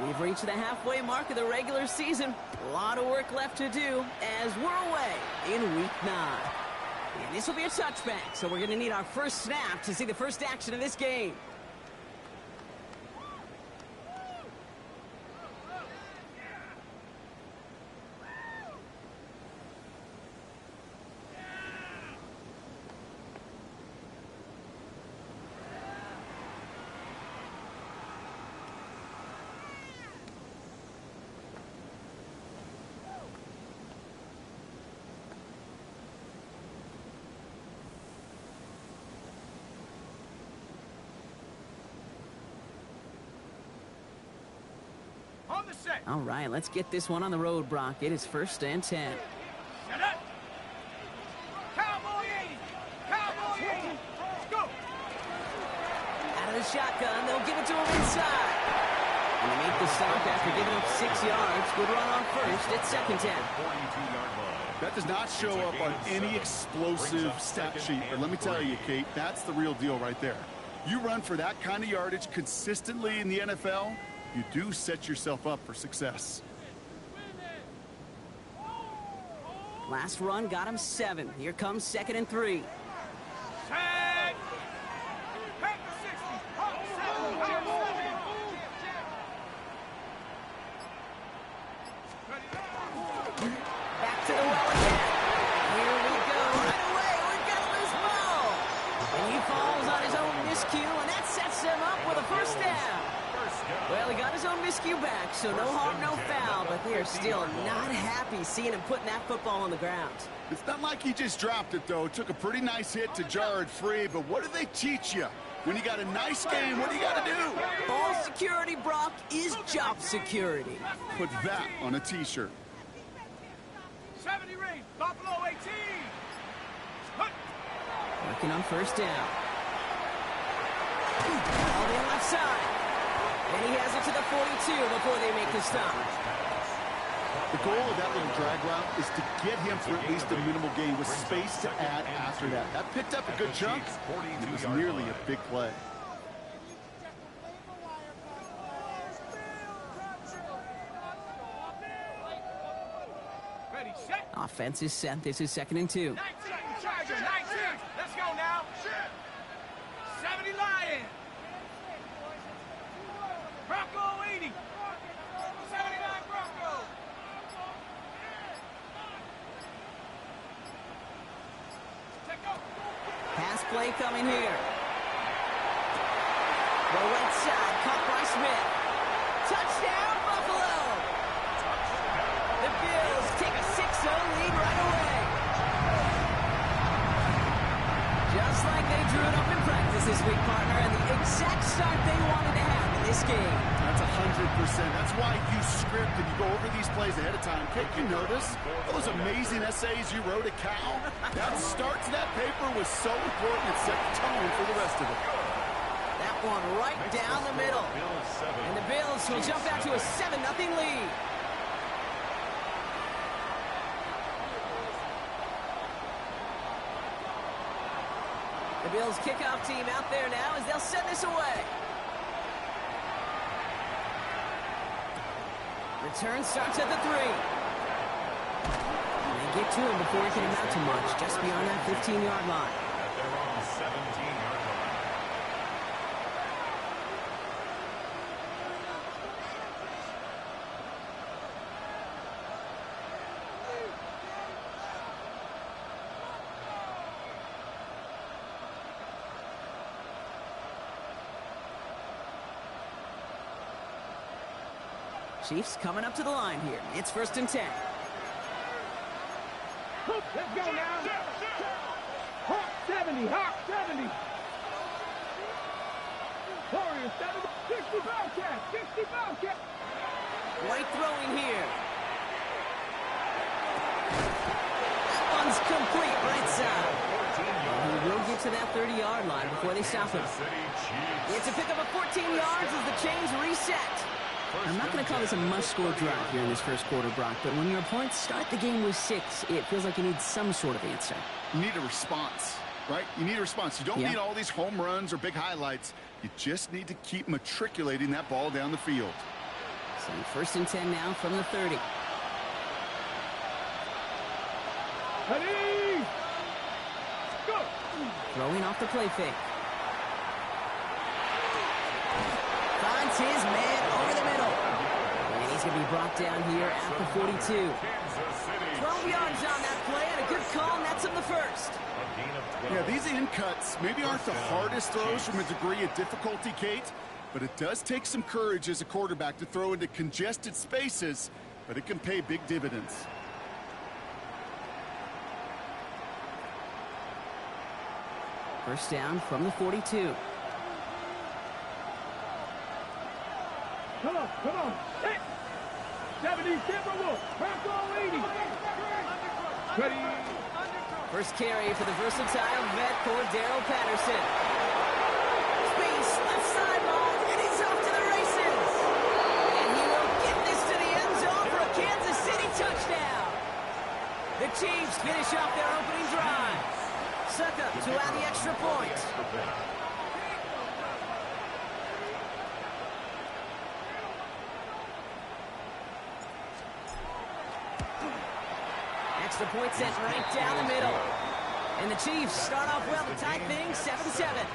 We've reached the halfway mark of the regular season. A lot of work left to do as we're away in Week 9. And this will be a touchback, so we're going to need our first snap to see the first action of this game. All right, let's get this one on the road, Brock. It is 1st and 10. Set up. Cowboy 80. Cowboy 80. Let's go. Out of the shotgun, they'll give it to him inside. And they make the stop after giving up 6 yards. Good run on first. It's 2nd 10. That does not show up on any explosive stat sheet. But let me tell you, Kate, that's the real deal right there. You run for that kind of yardage consistently in the NFL, you do set yourself up for success. Last run got him 7. Here comes 2nd and 3. Tag. Back to 60. Hawk 7. Back to the well again. Here we go. Right away, we've got a loose ball. And he falls on his own miscue, and that sets him up with a first down. Well, he got his own miscue back, so no harm, no foul, but they are still not happy seeing him putting that football on the ground. It's not like he just dropped it, though. Took a pretty nice hit to jar it free, but what do they teach you? When you got a nice game, what do you got to do? Ball security, Brock, is job security. Put that on a T-shirt. 70 range. Buffalo 18. Working on first down. All the left side. And he has it to the 42 before they make the stop. The goal of that little drag route is to get him for at least a minimal gain with space to add after that. That picked up a good chunk. It was nearly a big play. Ready, set. Offense is set. This is 2nd and 2. 19, Charger, 19. Let's go now. 70 Lions. Bronco 80. 79 Bronco. Pass play coming here. The right side caught by Smith. Touchdown, Buffalo. The Bills take a 6-0 lead right away. Just like they drew it up in practice this week, partner, and the exact start they wanted to have in this game. That's 100%. That's why you script and you go over these plays ahead of time. Kate, you notice those amazing essays you wrote at Cal? That start to that paper was so important. It set the tone for the rest of it. That one right down the middle. And the Bills will jump out to a 7-0 lead. The Bills kickoff team out there now as they'll send this away. Return starts at the 3. And they get to him before he can amount to much, just beyond that 15-yard line. At their own 17-yard line. Chiefs coming up to the line here. It's 1st and 10. Let's go now. Hawk 70. Hawk 70. Warriors 70. 60 Bobcat. 60 Bobcat. White throwing here. That one's complete right side. He will get to that 30-yard line before they stop him. It's a pickup of 14 yards as the chains reset. I'm not going to call this a must-score drive here in this first quarter, Brock, but when your opponents start the game with 6, it feels like you need some sort of answer. You need a response, right? You need a response. You don't need all these home runs or big highlights. You just need to keep matriculating that ball down the field. So first and 10 now from the 30. Ready? Go! Throwing off the play fake. Finds his man over the middle. And he's going to be brought down here at the 42. 12 yards on that play, and a good call nets him the first. Yeah, these in cuts maybe aren't the hardest throws from a degree of difficulty, Kate, but it does take some courage as a quarterback to throw into congested spaces, but it can pay big dividends. First down from the 42. Come on. Hit! 70, Timberwolves. Back all 80. Ready? First carry for the versatile vet, Cordero Patterson. Space, left sideline, and he's off to the races. And he will get this to the end zone for a Kansas City touchdown. The Chiefs finish off their opening drive. Sucker to add the extra point. Extra point sent right down the middle. And the Chiefs start off well to tie things 7-7.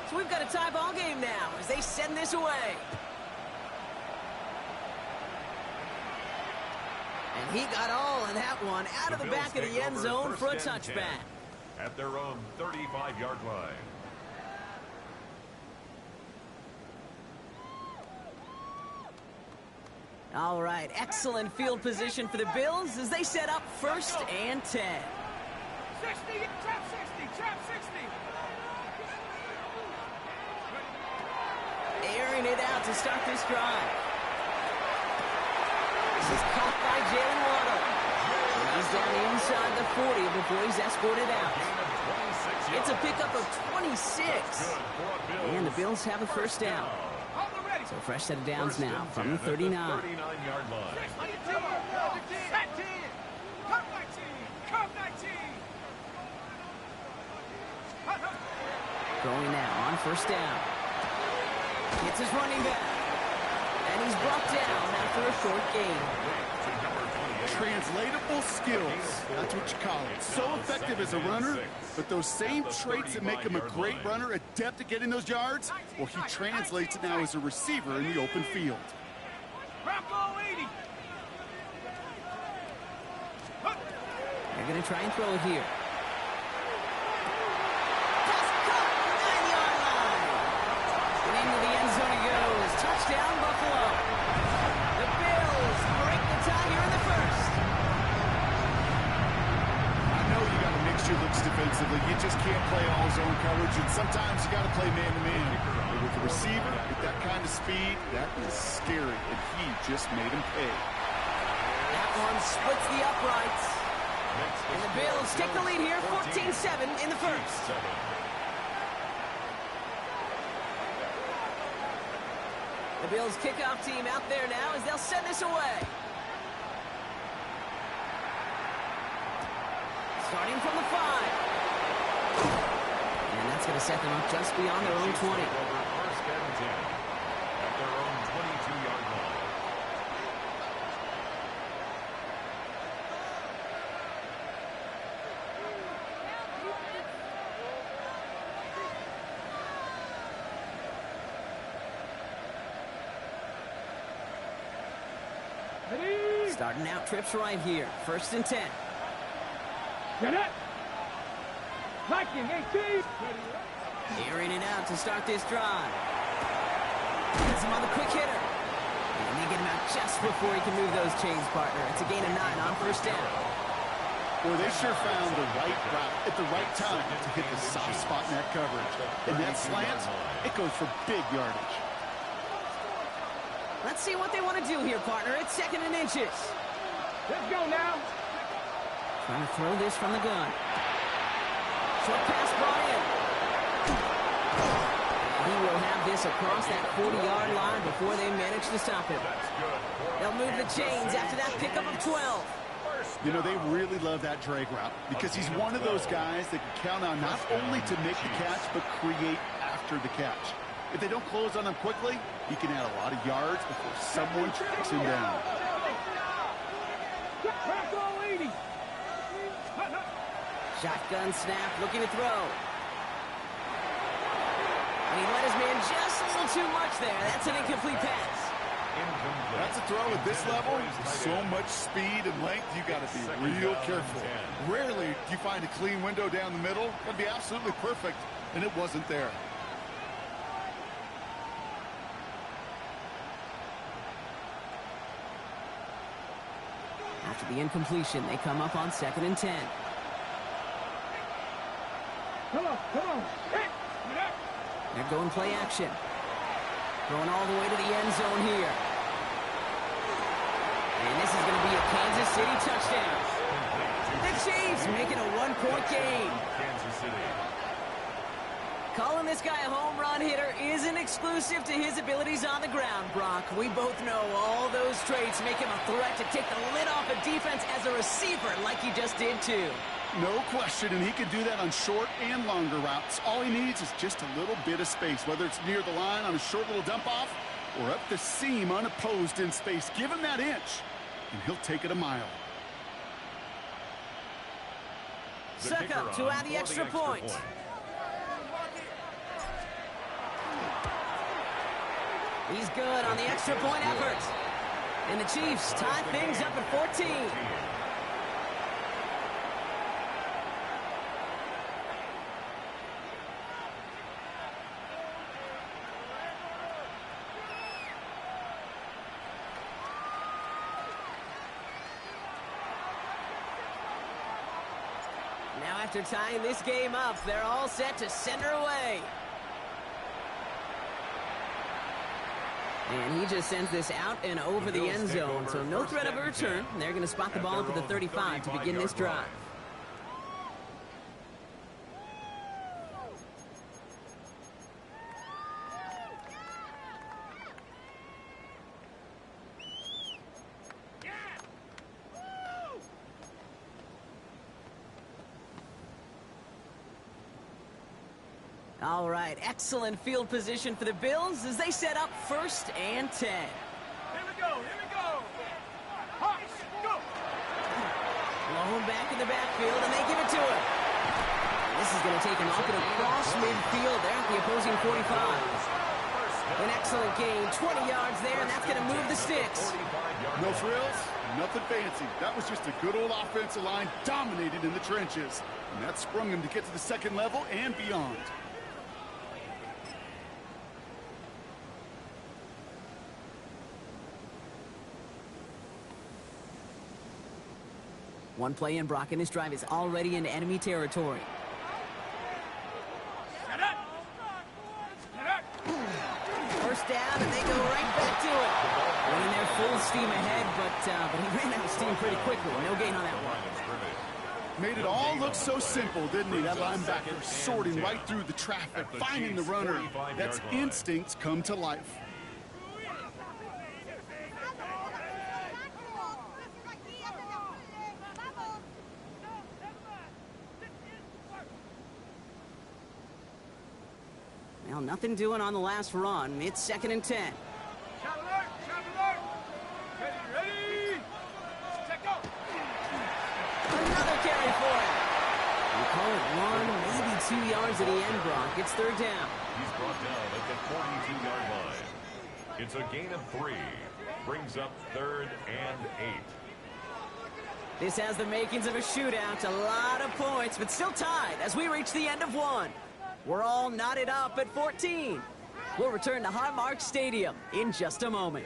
So we've got a tie ball game now as they send this away. And he got all of that one out of the back of the end zone for a touchback. At their own 35-yard line. All right, excellent field position for the Bills as they set up first and 10. 60, trap 60. Airing it out to start this drive. This is caught by Jalen Waddle. He's down inside the 40 before he's escorted out. It's a pickup of 26. And the Bills have a first down. So fresh set of downs now from the 39. 39-yard line. Going now on first down. It's his running back. And he's brought down after a short gain. Translatable skills, that's what you call it. So effective as a runner, but those same traits that make him a great runner, adept at getting those yards, well, he translates it now as a receiver in the open field. They're going to try and throw it here. Pass caught, 9-yard line. And into the end zone it goes. Touchdown, Buffalo. The Bills break the tie here in the first. I know you got to mix your looks defensively. You just can't play all zone coverage, and sometimes you got to play man-to-man. But with the receiver, with that kind of speed, that is scary, and he just made him pay. That one splits the uprights. And the Bills take the lead here, 14-7 in the first. The Bills kickoff team out there now as they'll send this away. Starting from the 5. And that's going to set them up just beyond their own 20. First and 10. At their own 22-yard line. Starting out trips right here. First and 10. Get it! Viking 18! Airing it out to start this drive. Gets him on the quick hitter. And they get him out just before he can move those chains, partner. It's a gain of 9 on first down. Well, they sure found the right route at the right time to hit the soft spot in that coverage. And that slant, it goes for big yardage. Let's see what they want to do here, partner. It's 2nd and inches. Let's go now! Trying to throw this from the gun. Short pass brought in. And he will have this across that 40-yard line before they manage to stop him. They'll move the chains after that pickup of 12. You know, they really love that drag route because he's one of those guys that can count on not only to make the catch, but create after the catch. If they don't close on him quickly, he can add a lot of yards before someone tracks him down. Shotgun snap, looking to throw. And he let his man just a little too much there. That's an incomplete pass. That's a throw at this level. So much speed and length, you got to be real careful. Rarely do you find a clean window down the middle. That'd be absolutely perfect, and it wasn't there. After the incompletion, they come up on 2nd and 10. Come on. They're going play action. Going all the way to the end zone here. And this is going to be a Kansas City touchdown. The Chiefs making a one-point game. Kansas City. Calling this guy a home run hitter isn't exclusive to his abilities on the ground, Brock. We both know all those traits make him a threat to take the lid off a defense as a receiver like he just did too. No question, and he can do that on short and longer routes. All he needs is just a little bit of space, whether it's near the line on a short little dump-off or up the seam unopposed in space. Give him that inch, and he'll take it a mile. Succop to add the extra point. He's good on the extra point effort. And the Chiefs tie things up at 14. Now after tying this game up, they're all set to send her away. And he just sends this out and over the end zone, so no threat of a return. They're going to spot the ball up at the 35 to begin this drive. All right, excellent field position for the Bills as they set up 1st and 10. Here we go. Hawks, go. Blown back in the backfield, and they give it to him. And this is going to take him up and across midfield there at the opposing 45. An excellent gain, 20 yards there, and that's going to move the sticks. No frills, nothing fancy. That was just a good old offensive line dominated in the trenches. And that sprung him to get to the second level and beyond. One play in, Brock, and this drive is already into enemy territory. First down, and they go right back to it. Running there full steam ahead, but he ran out of steam pretty quickly. No gain on that one. Made it all look so simple, didn't he? That linebacker sorting right through the traffic, finding the runner. That's instincts come to life. Well, nothing doing on the last run. It's 2nd and 10. Shot alert. Ready. Check go. Another carry for him. We call it 1, maybe 2 yards at the end, Brock. It's 3rd down. He's brought down at the 42-yard line. It's a gain of 3. Brings up 3rd and 8. This has the makings of a shootout. A lot of points, but still tied as we reach the end of 1. We're all knotted up at 14. We'll return to Highmark Stadium in just a moment.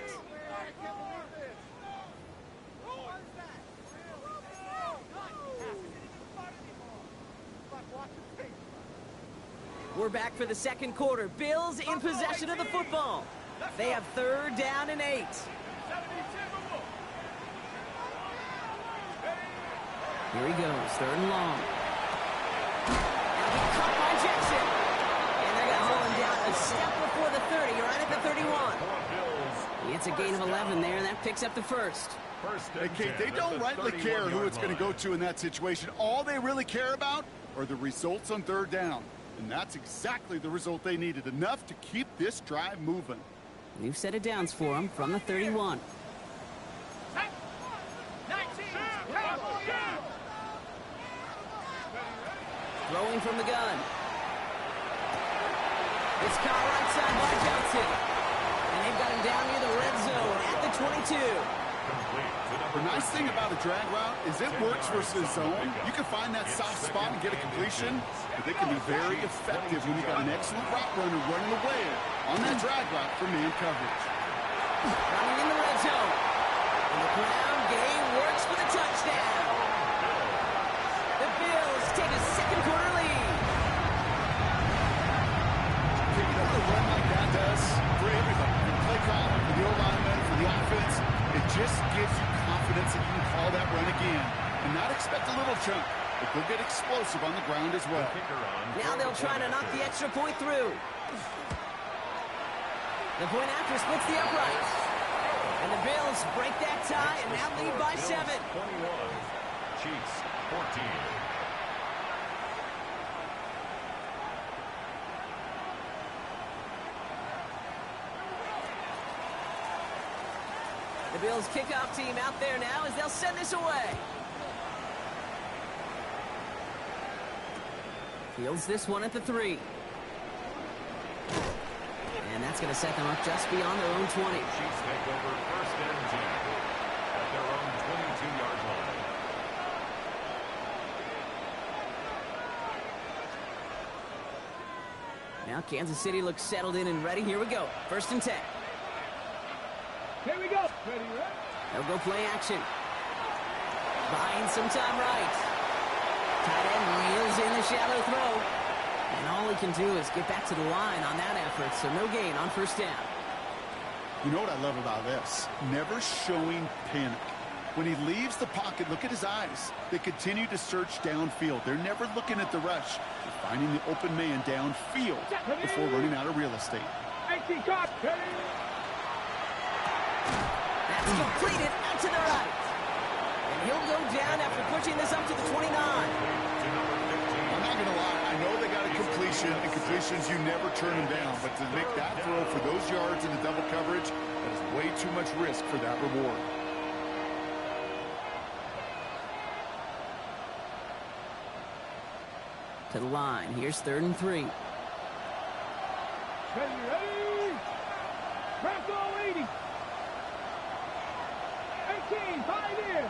We're back for the second quarter. Bills in possession of the football. They have 3rd down and 8. Here he goes, 3rd and long. Now he caught by Jackson. And they're going to haul him down a step before the 30, right at the 31. It's a gain of 11 there, and that picks up the 1st. First Hey, and Kate, 10 they don't at the rightly care who 31-yard it's going to line. go to in that situation. All they really care about are the results on third down. And that's exactly the result they needed, enough to keep this drive moving. New set of downs for him from the 31. 19. Throwing from the gun. It's caught right side by Johnson. And they've got him down near the red zone at the 22. Complete to number The nice 13. thing about a drag route is it works versus zone. You can find that soft spot and get a completion, but they can be very effective when you got an excellent route runner running away on that drag route for man coverage. Running in the red zone. And the ground game works for the touchdown. The Bills take a second quarter lead. You know what a run like that does for everybody, for the play caller, for the O-lineman, for the offense. It just gives you confidence that you can call that run again and not expect a little chunk, but they'll get explosive on the ground as well. Kicker on Now for they'll the try to point knock the after. extra point through. The point after splits the uprights. And the Bills break that tie and now lead by 7. 21. Chiefs 14. The Bills kickoff team out there now as they'll send this away. Fields this one at the 3. And that's going to set them up just beyond their own 20. Chiefs take over first and 10 at their own 22-yard line. Now Kansas City looks settled in and ready. Here we go. First and 10. Here we go. Ready, right? They'll go play action. Buying some time right. Tight end reels in the shallow throw. And all he can do is get back to the line on that effort, so no gain on first down. You know what I love about this? Never showing panic. When he leaves the pocket, look at his eyes. They continue to search downfield. They're never looking at the rush. They're finding the open man downfield before running out of real estate. 18 caught. Ready? That's completed out to the right. And he'll go down after pushing this up to the 29. I'm not going to lie. I know they got a completion, and completions, you never turn them down. But to make that throw for those yards in the double coverage, that is way too much risk for that reward. To the line. Here's 3rd and 3. Ready, ready? Press all 80. 18, 5 in.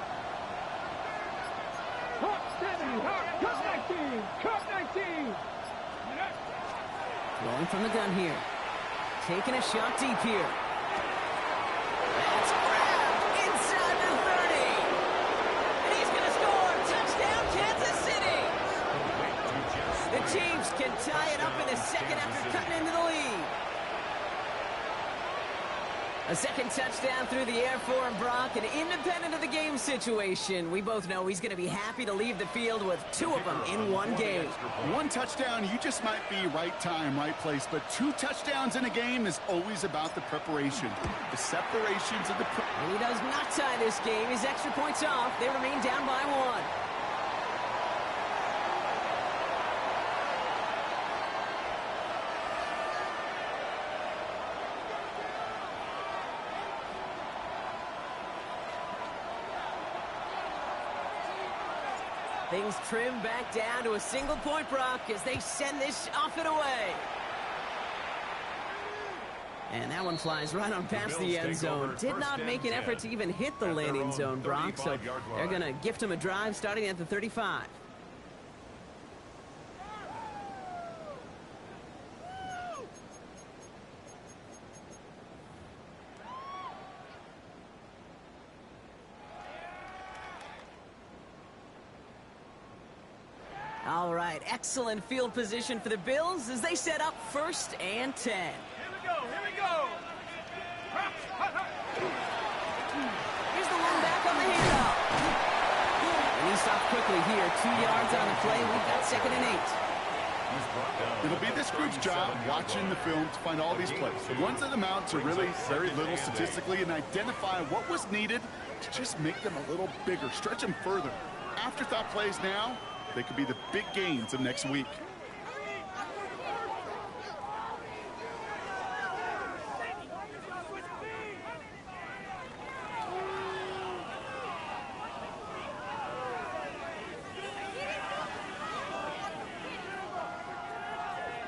Cut 70, cut 19, cut 19. Going from the gun here. Taking a shot deep here. That's grabbed inside the 30. And he's going to score. Touchdown, Kansas City. The Chiefs can tie it up in a second after cutting into the lead. A second touchdown through the air for him, Brock, and independent of the game situation, we both know he's going to be happy to leave the field with 2 of them in one game. One touchdown, you just might be right time, right place. But 2 touchdowns in a game is always about the preparation. The separations of the... And he does not tie this game. His extra points off. They remain down by 1. Things trim back down to a single point, Brock, as they send this off and away. And that one flies right on past the end zone. Did not make an effort to even hit the landing zone, Brock, so they're going to gift him a drive starting at the 35. All right, excellent field position for the Bills as they set up 1st and 10. Here we go, here we go. Here's the one back on the handoff. And he stopped quickly here. 2 yards on the play. We've got 2nd and 8. It'll be this group's job watching the film to find all these plays. The ones that amount to really very little statistically and identify what was needed to just make them a little bigger, stretch them further. Afterthought plays now, they could be the big gains of next week.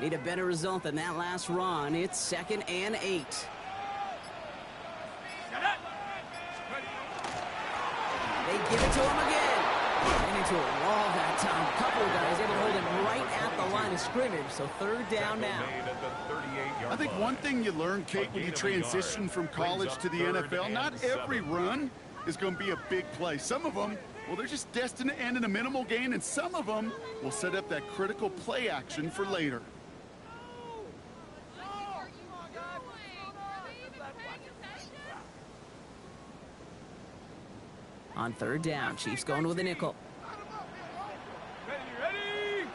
Need a better result than that last run. It's 2nd and 8. They give it to him again. And into a wall that time. A couple of guys able to hold him right at the line of scrimmage. So 3rd down now. I think one thing you learn, Kate, when you transition from college to the NFL, not every run is going to be a big play. Some of them, well, they're just destined to end in a minimal gain, and some of them will set up that critical play action for later. On 3rd down, Chiefs going with a nickel. Ready?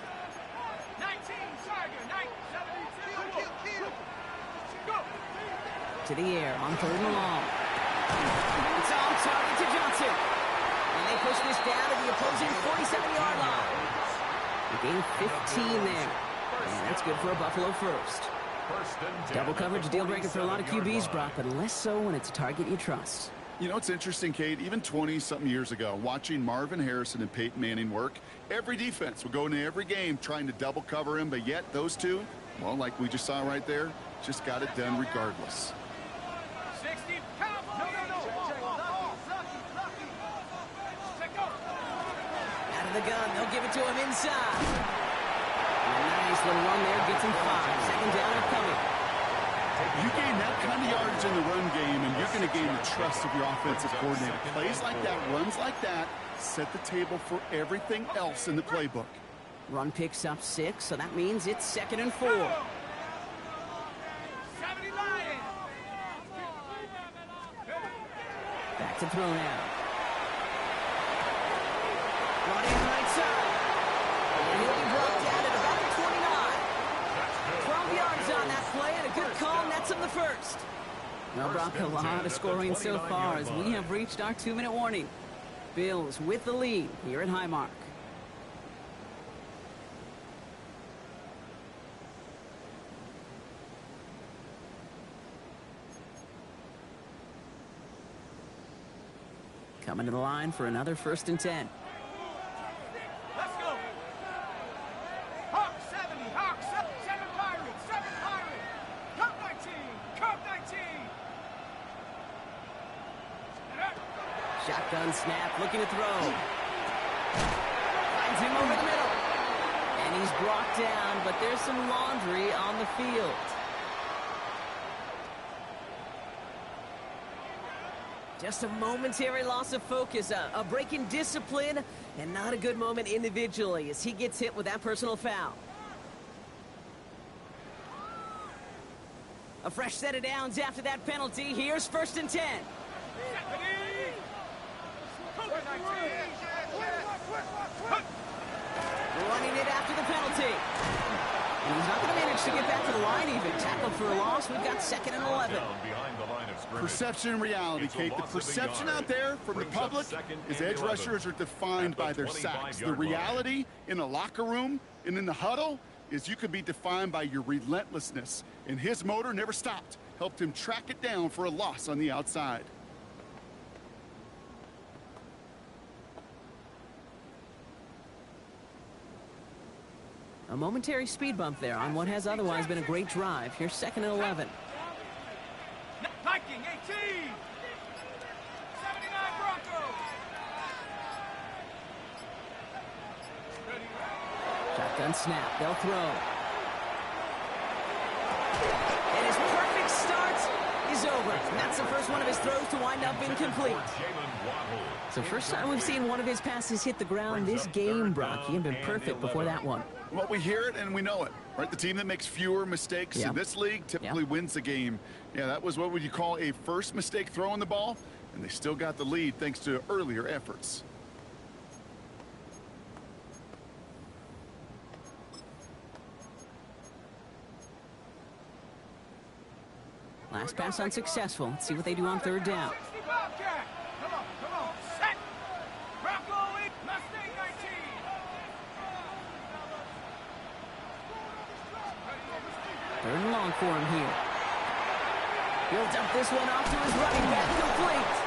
19, Tiger, 72. Go. To the air on 3rd and long. It's on target to Johnson. And they push this down to the opposing 47-yard line. They gain 15 there. And that's good for a Buffalo first. Double coverage deal breaker for a lot of QBs, Brock, but less so when it's a target you trust. You know, it's interesting, Kate, even 20-something years ago, watching Marvin Harrison and Peyton Manning work, every defense would go into every game trying to double cover him, but yet those two, well, like we just saw right there, just got it done regardless. 60, count. No. Out of the gun, they'll give it to him inside. A nice little run there, gets him 5. 2nd down upcoming. You gain that kind of yardage in the run game, and you're going to gain the trust of your offensive coordinator. Plays like that, runs like that, set the table for everything else in the playbook. Run picks up 6, so that means it's 2nd and 4. 70 Lions. Back to throw now. Running right side. And he'll be brought down at about the 29. 12 yards on that play, and a good call nets him the first. Well, Brock, a lot of scoring so far as we have reached our 2-minute warning. Bills with the lead here at Highmark. Coming to the line for another 1st and 10. Let's go. Hawk 70, Hawk 7 Pirates, 7 Pirates. Cup 19. Shotgun snap, looking to throw. Finds him over the middle. And he's brought down, but there's some laundry on the field. Just a momentary loss of focus, a break in discipline, and not a good moment individually as he gets hit with that personal foul. A fresh set of downs after that penalty. Here's 1st and 10. Running it after the penalty. And he's not going to manage to get back to the line even. Tackled for a loss. We've got 2nd and 11. Perception and reality, Kate. The perception out there from the public is edge rushers are defined by their sacks. The reality in the locker room and in the huddle is you could be defined by your relentlessness. And his motor never stopped. Helped him track it down for a loss on the outside. A momentary speed bump there on what has otherwise been a great drive. Here's 2nd and 11. Viking 18. 79 Broncos. Shotgun snap. They'll throw. And his perfect start is over. And that's the first one of his throws to wind up incomplete. So first time we've seen one of his passes hit the ground this game, Brock. He had been perfect before that one. Well, we hear it and we know it, right? The team that makes fewer mistakes in this league typically wins the game. Yeah, that was what would you call a first mistake throwing the ball, and they still got the lead thanks to earlier efforts. Last pass unsuccessful. Let's see what they do on 3rd down. Come on. Third and long for him here. He'll dump this one off to his running back, complete.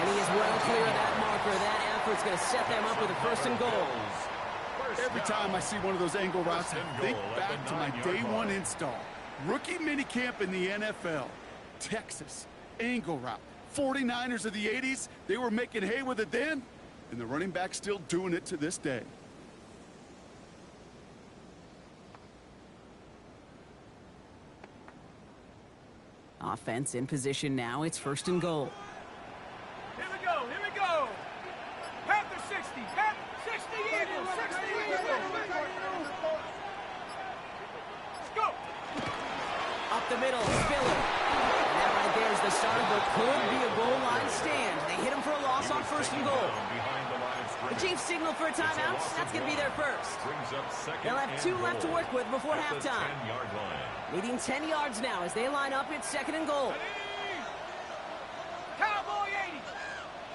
And he is well clear of that marker. That effort's going to set them up with a first and goal. Every time I see one of those angle routes, I think back to my day one install. Rookie minicamp in the NFL. Texas, angle route. 49ers of the 80s, they were making hay with it then, and the running back's still doing it to this day. Offense in position now. It's first and goal. Here we go, here we go. Panther 60, Panther 60 Eagles, 60 Eagles. Let's go. Up the middle, Spiller. And that right there is the start of what could be a goal line stand. They hit him for a loss on first and goal. The Chiefs signal for a timeout. That's going to be their first. They'll have 2 left to work with before halftime. Leading 10 yards now as they line up. It's second and goal. Cowboy 80.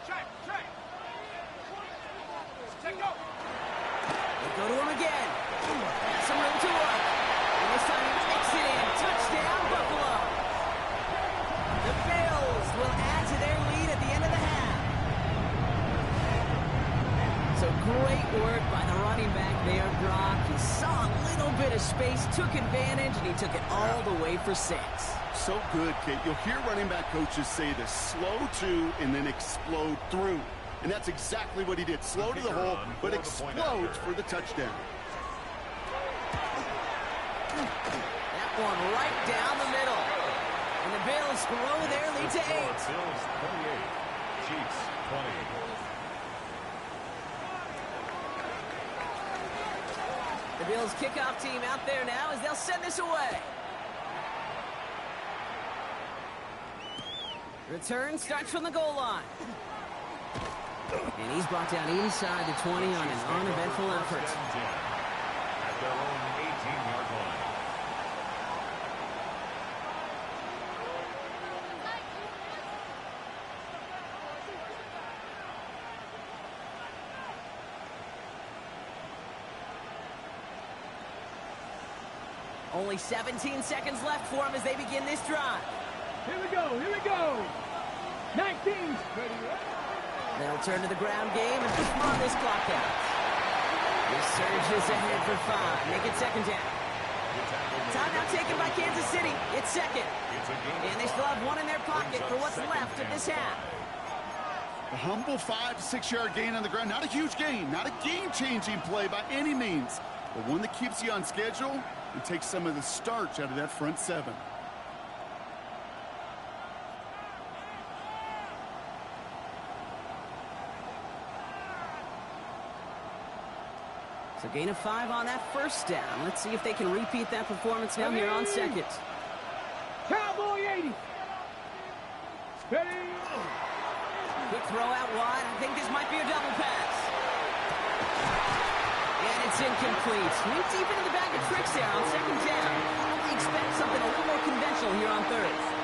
Check. Check go. They go to him again. Has some room to work. And this time he takes it in. Touchdown, Buffalo. The Bills will add to their lead at the end of the half. So great work by the running back there, Brock. He saw a little bit of space, took advantage, and he took it all the way for 6. So good, Kate. You'll hear running back coaches say this: slow to and then explode through. And that's exactly what he did. Slow to the hole, but explodes for the touchdown. That one right down the middle. And the Bills grow their lead to 8. Bills 28, Chiefs 20. The Bills kickoff team out there now as they'll send this away. Return starts from the goal line. And he's brought down inside the 20 on an uneventful effort. At their own 18-yard line. Only 17 seconds left for him as they begin this drive. Here we go. 19. They'll turn to the ground game and run this clock out. This surges ahead for 5. Make it second down. Timeout taken by Kansas City. It's second. And they still have 1 in their pocket for what's left of this half. A humble 5 to 6 yard gain on the ground. Not a huge gain, not a game-changing play by any means, but one that keeps you on schedule and takes some of the starch out of that front 7. So gain of 5 on that first down. Let's see if they can repeat that performance now here on second. Cowboy 80. Steady. Quick throw out wide. I think this might be a double pass. And it's incomplete. Went deep into the bag of tricks there on second down. I expect something a little more conventional here on third.